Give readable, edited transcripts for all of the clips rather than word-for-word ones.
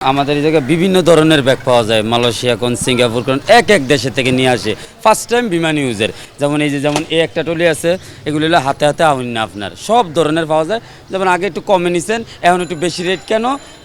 আমাদের এই জায়গায় বিভিন্ন ধরনের ব্যাগ পাওয়া যায়, মালয়েশিয়া কোন, সিঙ্গাপুর কোন, এক এক দেশের থেকে নিয়ে আসে ফার্স্ট টাইম বিমান ইউজের। যেমন এই যে যেমন এই একটা টলি আছে, এগুলো হলো হাতে হাতে আউন না, আপনার সব ধরনের পাওয়া যায়। যেমন আগে একটু কমে নিছেন, এখন একটু বেশি রেট কেন,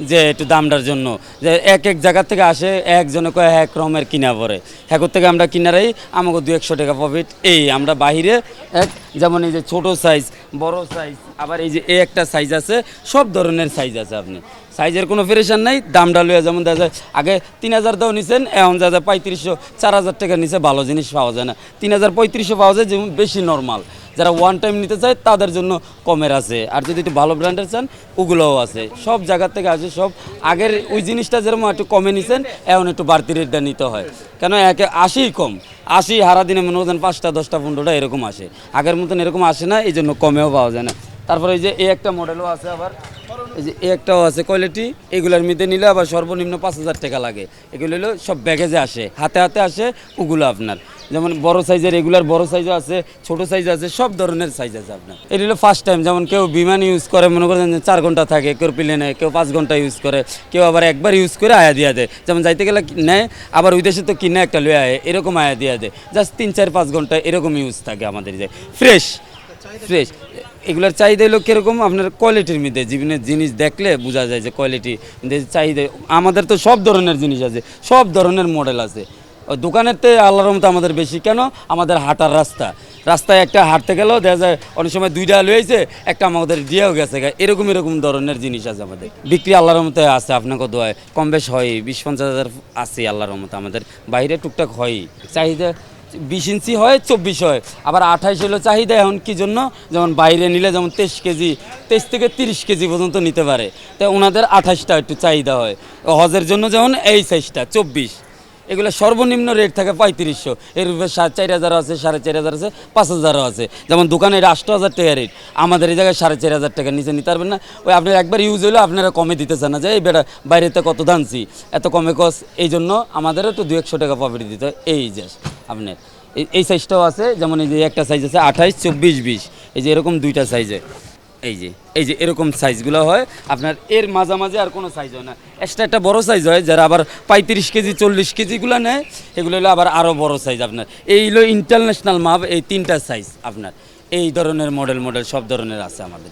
যে একটু দামটার জন্য, যে এক এক জায়গা থেকে আসে, একজনে কয় এক রকমের কিনা পড়ে, হ্যাকর থেকে আমরা কিনারাই আমাকে 200-100 টাকা প্রফিট। এই আমরা বাহিরে এক, যেমন এই যে ছোটো সাইজ, বড় সাইজ, আবার এই যে এই একটা সাইজ আছে, সব ধরনের সাইজ আছে। আপনি সাইজের কোনো ফেরেশান নাই, দামটা লইয়া যেমন দেখা যায় আগে 3000 দাও নিছেন, এখন যা যায় 3500-4000 টাকা নিচে ভালো জিনিস পাওয়া যায় না। 3000-3500 পাওয়া যায়, যেমন বেশি নর্মাল। যারা ওয়ান টাইম নিতে চায় তাদের জন্য কমের আছে, আর যদি একটু ভালো ব্র্যান্ডের চান ওগুলোও আছে। সব জায়গার থেকে আসে সব। আগের ওই জিনিসটা যেরকম একটু কমে নিছেন, এখন একটু বাড়তি রেটটা নিতে হয়, কেন একে 80 কম, 80 হারা দিনে মনে করেন 5টা 10টা 15টা এরকম আসে, আগের মতন এরকম আসে না, এই জন্য কমেও পাওয়া যায় না। তারপরে এই যে এই একটা মডেলও আছে, আবার এই যে এই একটাও আছে কোয়ালিটি, এগুলোর মধ্যে নিলে আবার সর্বনিম্ন 5000 টাকা লাগে। এগুলো হলো সব ব্যাগেজে আসে, হাতে হাতে আসে ওগুলো আপনার। যেমন বড় সাইজের, রেগুলার বড় সাইজও আছে, ছোট সাইজ আছে, সব ধরনের সাইজ আছে আপনার। এটা হলো ফার্স্ট টাইম। যেমন কেউ বিমান ইউজ করে, মনে করেন 4 ঘন্টা থাকে, কেউ প্লেনে, কেউ 5 ঘন্টা ইউজ করে, কেউ আবার একবার ইউজ করে আয়া দিয়া দেয়। যেমন যাইতে গেলে নেয়, আবার ওই দেশে তো কিনে একটা লয়ে আয়, এরকম আয়া দিয়া দেয়। জাস্ট 3-4-5 ঘন্টা এরকম ইউজ থাকে আমাদের, যে ফ্রেশ ফ্রেশ। এগুলোর চাহিদা হলো কীরকম, আপনার কোয়ালিটির মধ্যে জীবনের জিনিস দেখলে বোঝা যায় যে কোয়ালিটি চাহিদা। আমাদের তো সব ধরনের জিনিস আছে, সব ধরনের মডেল আছে। ওই দোকানের তো আল্লাহর রহমতে আমাদের বেশি, কেন আমাদের হাঁটার রাস্তায় একটা হাঁটতে গেলেও দেখা যায় অনেক সময় 2টা লইছে, একটা আমাদের দিয়েও গেছে, এরকম এরকম ধরনের জিনিস আছে আমাদের। বিক্রি আল্লাহর রহমতে আছে, আপনাকে দোয়ায় কম বেশ হয়, 20-50 হাজার আছে আল্লাহর রহমতে। আমাদের বাইরে টুকটাক হয়ই, চাহিদা 20 ইঞ্চি হয়, 24 হয়, আবার 28 হলো চাহিদা। এখন কি জন্য, যেমন বাইরে নিলে যেমন 23 কেজি, 23 থেকে 30 কেজি পর্যন্ত নিতে পারে, তাই ওনাদের 28টা একটু চাহিদা হয়। হজের জন্য যেমন এই সাইজটা 24, এগুলো সর্বনিম্ন রেট থাকে 3500, এর উপরে 4000 আছে, 4500 আছে, 5000 আছে। যেমন দোকানে 8000 টাকা রেট, আমাদের এই জায়গায় 4500 টাকা নিচে নিতে পারবেন না। ওই আপনার একবার ইউজ হইলেও আপনারা কমে দিতে চান না, যে এই বেটা বাইরেতে কত দানছি, এত কমে কস, এই জন্য আমাদেরও তো 200-100 টাকা প্রফিট দিতে হয়। এই যে আপনার এই সাইজটাও আছে, যেমন এই যে একটা সাইজ আছে 28, 24, 20, এই যে এরকম 2টা সাইজে, এই যে এরকম সাইজগুলো হয় আপনার। এর মাঝামাঝি আর কোনো সাইজ হয় না, এক্সট্রা একটা বড় সাইজ হয়, যারা আবার 35 কেজি 40 কেজিগুলো নেয়, এগুলো হলো আবার আরও বড় সাইজ আপনার। এই হলো ইন্টারন্যাশনাল মাপ, এই 3টা সাইজ আপনার। এই ধরনের মডেল সব ধরনের আছে আমাদের।